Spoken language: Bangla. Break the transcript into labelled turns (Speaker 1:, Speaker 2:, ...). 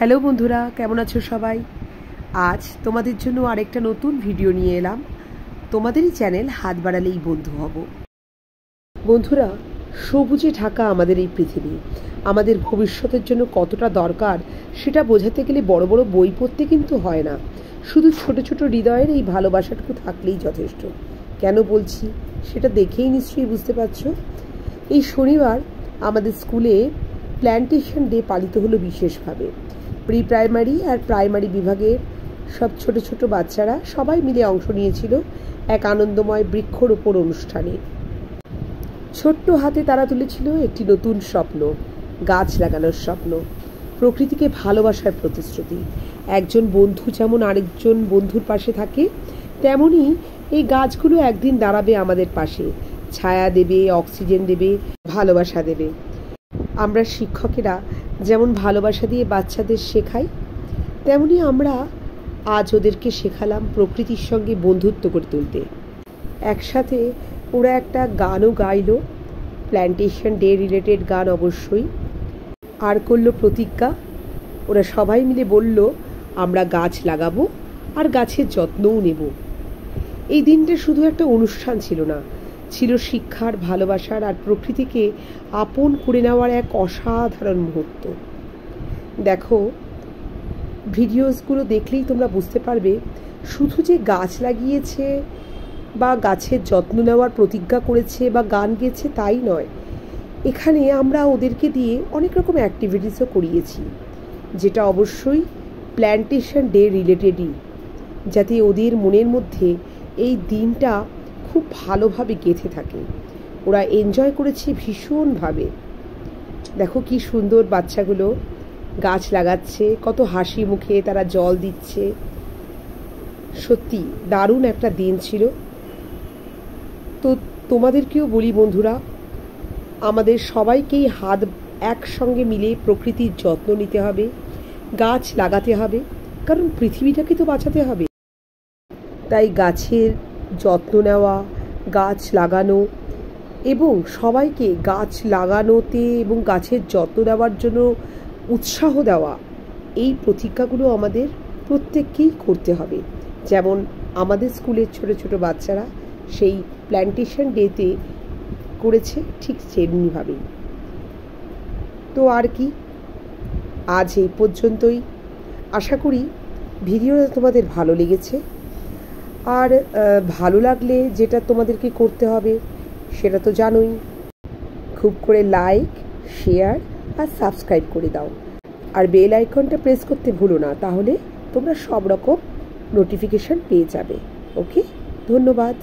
Speaker 1: হ্যালো বন্ধুরা, কেমন আছো সবাই? আজ তোমাদের জন্য আরেকটা নতুন ভিডিও নিয়ে এলাম। তোমাদেরই চ্যানেল হাত বাড়ালেই বন্ধু হব। বন্ধুরা, সবুজে ঢাকা আমাদের এই পৃথিবী আমাদের ভবিষ্যতের জন্য কতটা দরকার সেটা বোঝাতে গেলে বড় বড় বই পড়তে কিন্তু হয় না। শুধু ছোট ছোট হৃদয়ের এই ভালোবাসাটুকু থাকলেই যথেষ্ট। কেন বলছি সেটা দেখেই নিশ্চয়ই বুঝতে পারছো। এই শনিবার আমাদের স্কুলে প্ল্যান্টেশন ডে পালিত হলো বিশেষভাবে। প্রি প্রাইমারি আর প্রাইমারি বিভাগের সব ছোট ছোট বাচ্চারা সবাই মিলে অংশ নিয়েছিল এক আনন্দময় বৃক্ষরোপণ অনুষ্ঠানে। ছোট্ট হাতে তারা তুলেছিল একটি নতুন স্বপ্ন, গাছ লাগানোর স্বপ্ন, প্রকৃতিকে ভালোবাসার প্রতিশ্রুতি। একজন বন্ধু যেমন আরেকজন বন্ধুর পাশে থাকে, তেমনি এই গাছগুলো একদিন দাঁড়াবে আমাদের পাশে, ছায়া দেবে, অক্সিজেন দেবে, ভালোবাসা দেবে। আমরা শিক্ষকেরা যেমন ভালোবাসা দিয়ে বাচ্চাদের শেখাই, তেমনি আমরা আজ ওদেরকে শেখালাম প্রকৃতির সঙ্গে বন্ধুত্ব করে তুলতে। একসাথে ওরা একটা গানও গাইলো, প্ল্যান্টেশন ডে রিলেটেড গান অবশ্যই, আর করলো প্রতিজ্ঞা। ওরা সবাই মিলে বলল, আমরা গাছ লাগাবো আর গাছের যত্নও নেব। এই দিনটা শুধু একটা অনুষ্ঠান ছিল না, ছিল শিক্ষার, ভালোবাসার আর প্রকৃতিকে আপন করে নেওয়ার এক অসাধারণ মুহূর্ত। দেখো, ভিডিওসগুলো দেখলেই তোমরা বুঝতে পারবে, শুধু যে গাছ লাগিয়েছে বা গাছের যত্ন নেওয়ার প্রতিজ্ঞা করেছে বা গান গেয়েছে তাই নয়, এখানে আমরা ওদেরকে দিয়ে অনেক রকম অ্যাক্টিভিটিসও করিয়েছি, যেটা অবশ্যই প্ল্যান্টেশন ডে রিলেটেডই, যাতে ওদের মনের মধ্যে এই দিনটা খুব ভালোভাবে গেঁথে থাকে। ওরা এনজয় করেছে ভীষণভাবে। দেখো কি সুন্দর বাচ্চাগুলো গাছ লাগাচ্ছে, কত হাসি মুখে তারা জল দিচ্ছে। সত্যি দারুণ একটা দিন ছিল। তো তোমাদেরকেও বলি বন্ধুরা, আমাদের সবাইকেই হাত একসঙ্গে মিলে প্রকৃতির যত্ন নিতে হবে, গাছ লাগাতে হবে, কারণ পৃথিবীটাকে তো বাঁচাতে হবে। তাই গাছের যত্ন নেওয়া, গাছ লাগানো এবং সবাইকে গাছ লাগানোতে এবং গাছের যত্ন নেওয়ার জন্য উৎসাহ দেওয়া, এই প্রতিজ্ঞাগুলো আমাদের প্রত্যেককেই করতে হবে। যেমন আমাদের স্কুলের ছোট ছোট বাচ্চারা সেই প্ল্যান্টেশন ডেতে করেছে, ঠিক সেমনিভাবেই। তো আর কি, আজ এই পর্যন্তই। আশা করি ভিডিওটা তোমাদের ভালো লেগেছে। আর ভালো লাগলে যেটা তোমাদেরকে করতে হবে সেটা তো জানোই, খুব করে লাইক, শেয়ার আর সাবস্ক্রাইব করে দাও। আর বেল আইকনটা প্রেস করতে ভুলো না, তাহলে তোমরা সব রকম নোটিফিকেশান পেয়ে যাবে। ওকে, ধন্যবাদ।